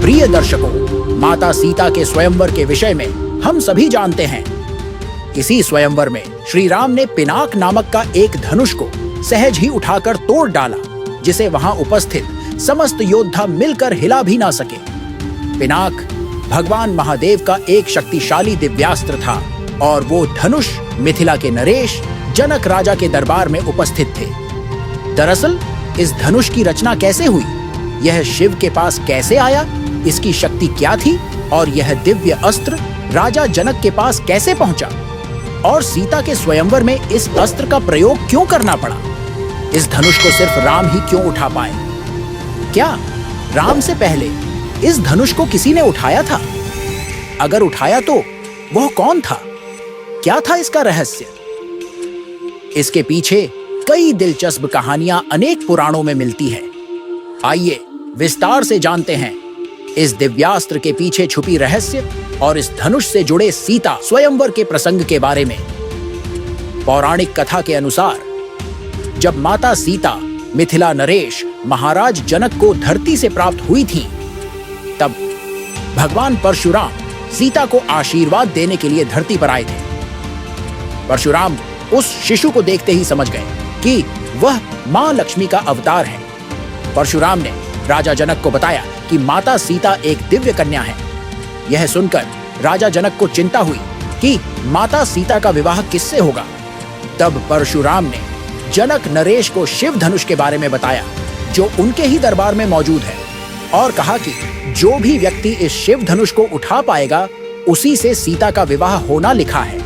प्रिय दर्शकों, माता सीता के स्वयंवर के विषय में हम सभी जानते हैं। इसी स्वयंवर में श्री राम ने पिनाक नामक का एक धनुष को सहज ही उठाकर तोड़ डाला, जिसे वहां उपस्थित समस्त योद्धा मिलकर हिला भी ना सके। पिनाक भगवान महादेव का एक शक्तिशाली दिव्यास्त्र था और वो धनुष मिथिला के नरेश जनक राजा के दरबार में उपस्थित थे। दरअसल इस धनुष की रचना कैसे हुई, यह शिव के पास कैसे आया, इसकी शक्ति क्या थी और यह दिव्य अस्त्र राजा जनक के पास कैसे पहुंचा, और सीता के स्वयंवर में इस अस्त्र का प्रयोग क्यों करना पड़ा, इस धनुष को सिर्फ राम ही क्यों उठा पाए, क्या राम से पहले इस धनुष को किसी ने उठाया था? अगर उठाया तो वह कौन था? क्या था इसका रहस्य? इसके पीछे कई दिलचस्प कहानियां अनेक पुराणों में मिलती है। आइए विस्तार से जानते हैं इस दिव्यास्त्र के पीछे छुपी रहस्य और इस धनुष से जुड़े सीता स्वयंवर के प्रसंग के बारे में। पौराणिक कथा के अनुसार जब माता सीता मिथिला नरेश महाराज जनक को धरती से प्राप्त हुई थी, तब भगवान परशुराम सीता को आशीर्वाद देने के लिए धरती पर आए थे। परशुराम उस शिशु को देखते ही समझ गए कि वह मां लक्ष्मी का अवतार है। परशुराम ने राजा जनक को बताया कि माता सीता एक दिव्य कन्या है। यह सुनकर राजा जनक को चिंता हुई कि माता सीता का विवाह किससे होगा। तब परशुराम ने जनक नरेश को शिव धनुष के बारे में बताया, जो उनके ही दरबार में मौजूद है, और कहा कि जो भी व्यक्ति इस शिव धनुष को उठा पाएगा, उसी से सीता का विवाह होना लिखा है।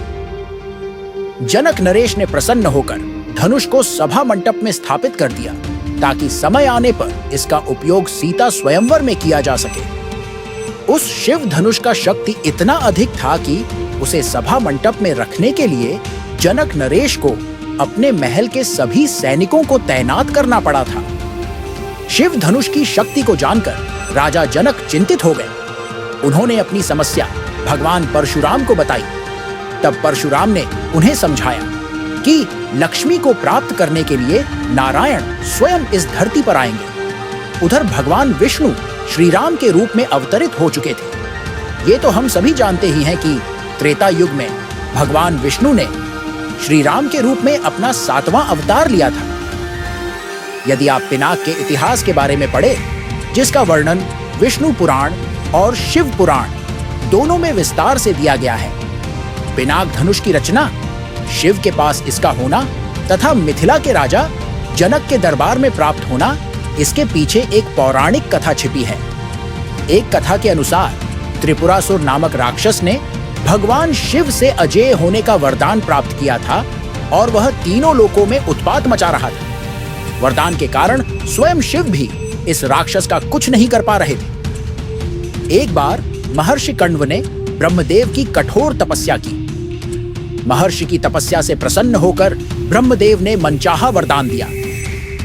जनक नरेश ने प्रसन्न होकर धनुष को सभा मंडप में स्थापित कर दिया, ताकि समय आने पर इसका उपयोग सीता स्वयंवर में किया जा सके। उस शिव धनुष का शक्ति इतना अधिक था कि उसे सभा मंडप में रखने के लिए जनक नरेश को अपने महल के सभी सैनिकों को तैनात करना पड़ा था। शिव धनुष की शक्ति को जानकर राजा जनक चिंतित हो गए। उन्होंने अपनी समस्या भगवान परशुराम को बताई। तब परशुराम ने उन्हें समझाया कि लक्ष्मी को प्राप्त करने के लिए नारायण स्वयं इस धरती पर आएंगे। उधर भगवान विष्णु श्री राम के रूप में अवतरित हो चुके थे। ये तो हम सभी जानते ही हैं कि त्रेता युग में भगवान विष्णु ने श्री राम के रूप में अपना 7वां अवतार लिया था। यदि आप पिनाक के इतिहास के बारे में पढ़े, जिसका वर्णन विष्णु पुराण और शिव पुराण दोनों में विस्तार से दिया गया है, पिनाक धनुष की रचना, शिव के पास इसका होना तथा मिथिला के राजा जनक के दरबार में प्राप्त होना, इसके पीछे एक पौराणिक कथा छिपी है। एक कथा के अनुसार त्रिपुरासुर नामक राक्षस ने भगवान शिव से अजेय होने का वरदान प्राप्त किया था और वह तीनों लोकों में उत्पात मचा रहा था। वरदान के कारण स्वयं शिव भी इस राक्षस का कुछ नहीं कर पा रहे थे। एक बार महर्षि कण्व ने ब्रह्मदेव की कठोर तपस्या की। महर्षि की तपस्या से प्रसन्न होकर ब्रह्मदेव ने मनचाहा वरदान दिया।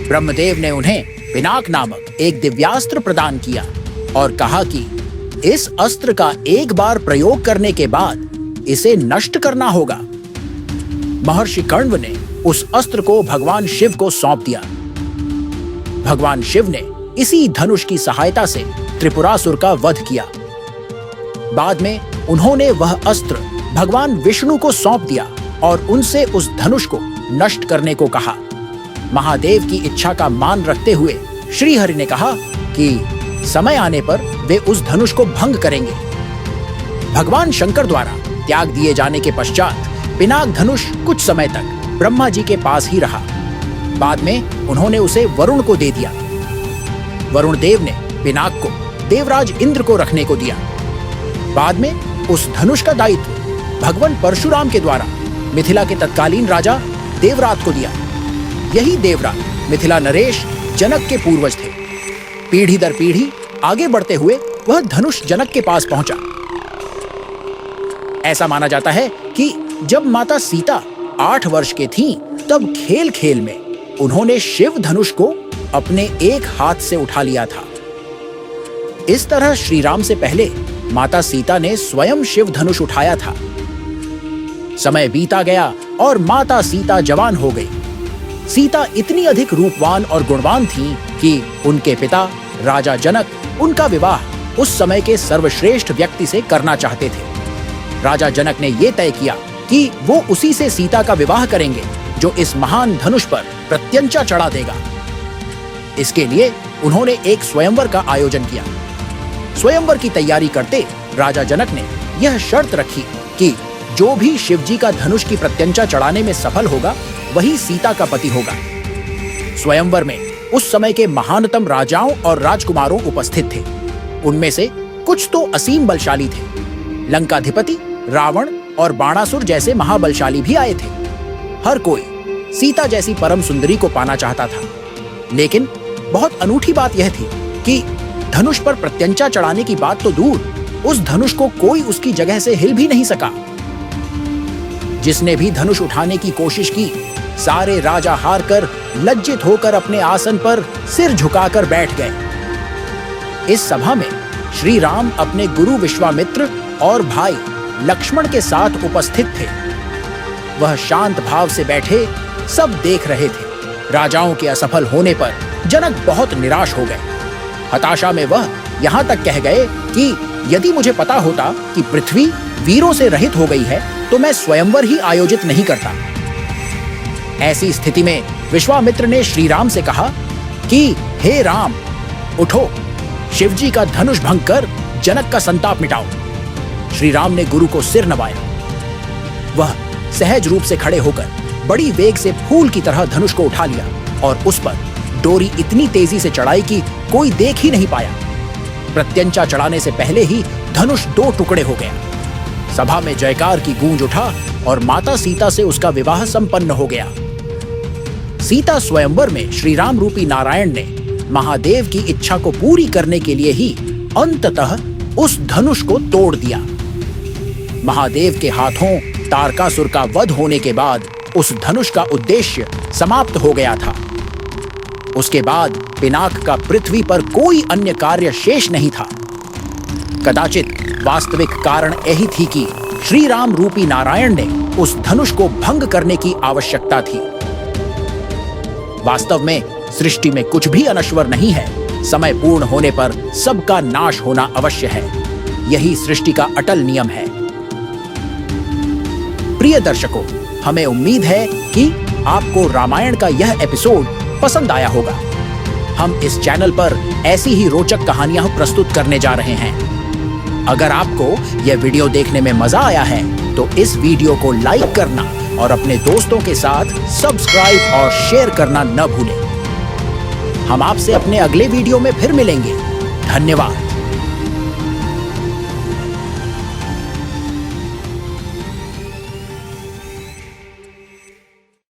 ब्रह्मदेव ने उन्हें पिनाक नामक एक दिव्यास्त्र प्रदान किया और कहा कि इस अस्त्र का एक बार प्रयोग करने के बाद इसे नष्ट करना होगा। महर्षि कण्व ने उस अस्त्र को भगवान शिव को सौंप दिया। भगवान शिव ने इसी धनुष की सहायता से त्रिपुरासुर का वध किया। बाद में उन्होंने वह अस्त्र भगवान विष्णु को सौंप दिया और उनसे उस धनुष को नष्ट करने को कहा। महादेव की इच्छा का मान रखते हुए श्री हरि ने कहा कि समय आने पर वे उस धनुष को भंग करेंगे। भगवान शंकर द्वारा त्याग दिए जाने के पश्चात पिनाक धनुष कुछ समय तक ब्रह्मा जी के पास ही रहा। बाद में उन्होंने उसे वरुण को दे दिया। वरुण देव ने पिनाक को देवराज इंद्र को रखने को दिया। बाद में उस धनुष का दायित्व भगवान परशुराम के द्वारा मिथिला के तत्कालीन राजा देवरात को दिया। यही देवरात मिथिला नरेश जनक के पूर्वज थे। पीढ़ी दर पीढ़ी आगे बढ़ते हुए वह धनुष जनक के पास पहुंचा। ऐसा माना जाता है कि जब माता सीता 8 वर्ष के थीं, तब खेल खेल में उन्होंने शिव धनुष को अपने एक हाथ से उठा लिया था। इस तरह श्री राम से पहले माता सीता ने स्वयं शिव धनुष उठाया था। समय बीता गया और माता सीता जवान हो गई। सीता इतनी अधिक रूपवान और गुणवान थी कि उनके पिता राजा जनक उनका विवाह उस समय के सर्वश्रेष्ठ व्यक्ति से करना चाहते थे। राजा जनक ने यह तय किया कि वो उसी से सीता का विवाह करेंगे जो इस महान धनुष पर प्रत्यंचा चढ़ा देगा। इसके लिए उन्होंने एक स्वयंवर का आयोजन किया। स्वयंवर की तैयारी करते राजा जनक ने यह शर्त रखी कि जो भी शिवजी का धनुष की प्रत्यंचा चढ़ाने में सफल होगा वही सीता का पति होगा। स्वयंवर में उस समय के महानतम राजाओं और राजकुमारों उपस्थित थे। उनमें से कुछ तो असीम बलशाली थे। लंकाधिपति रावण और बाणासुर जैसे महाबलशाली भी आए थे। हर कोई सीता जैसी परम सुंदरी को पाना चाहता था। लेकिन बहुत अनूठी बात यह थी कि धनुष पर प्रत्यंचा चढ़ाने की बात तो दूर, उस धनुष को कोई उसकी जगह से हिल भी नहीं सका। जिसने भी धनुष उठाने की कोशिश की, सारे राजा हार कर लज्जित होकर अपने आसन पर सिर झुकाकर बैठ गए। इस सभा में श्री राम अपने गुरु विश्वामित्र और भाई लक्ष्मण के साथ उपस्थित थे। वह शांत भाव से बैठे सब देख रहे थे। राजाओं के असफल होने पर जनक बहुत निराश हो गए। हताशा में वह यहाँ तक कह गए कि यदि मुझे पता होता कि पृथ्वी वीरों से रहित हो गई है तो मैं स्वयंवर ही आयोजित नहीं करता। ऐसी स्थिति में विश्वामित्र ने श्री राम से कहा कि हे राम, उठो, शिवजी का धनुष भंग कर जनक का संताप मिटाओ। श्री राम ने गुरु को सिर नवाया। वह सहज रूप से खड़े होकर बड़ी वेग से फूल की तरह धनुष को उठा लिया और उस पर डोरी इतनी तेजी से चढ़ाई कि कोई देख ही नहीं पाया। प्रत्यंचा चढ़ाने से पहले ही धनुष 2 टुकड़े हो गया। सभा में जयकार की गूंज उठा और माता सीता से उसका विवाह संपन्न हो गया। सीता स्वयंवर में श्री राम रूपी नारायण ने महादेव की इच्छा को पूरी करने के लिए ही अंततः उस धनुष को तोड़ दिया। महादेव के हाथों तारकासुर का वध होने के बाद उस धनुष का उद्देश्य समाप्त हो गया था। उसके बाद पिनाक का पृथ्वी पर कोई अन्य कार्य शेष नहीं था। कदाचित वास्तविक कारण यही थी कि श्री राम रूपी नारायण ने उस धनुष को भंग करने की आवश्यकता थी। वास्तव में सृष्टि में कुछ भी अनश्वर नहीं है। समय पूर्ण होने पर सबका नाश होना अवश्य है। यही सृष्टि का अटल नियम है। प्रिय दर्शकों, हमें उम्मीद है कि आपको रामायण का यह एपिसोड पसंद आया होगा। हम इस चैनल पर ऐसी ही रोचक कहानियां प्रस्तुत करने जा रहे हैं। अगर आपको यह वीडियो देखने में मजा आया है तो इस वीडियो को लाइक करना और अपने दोस्तों के साथ सब्सक्राइब और शेयर करना न भूलें। हम आपसे अपने अगले वीडियो में फिर मिलेंगे। धन्यवाद।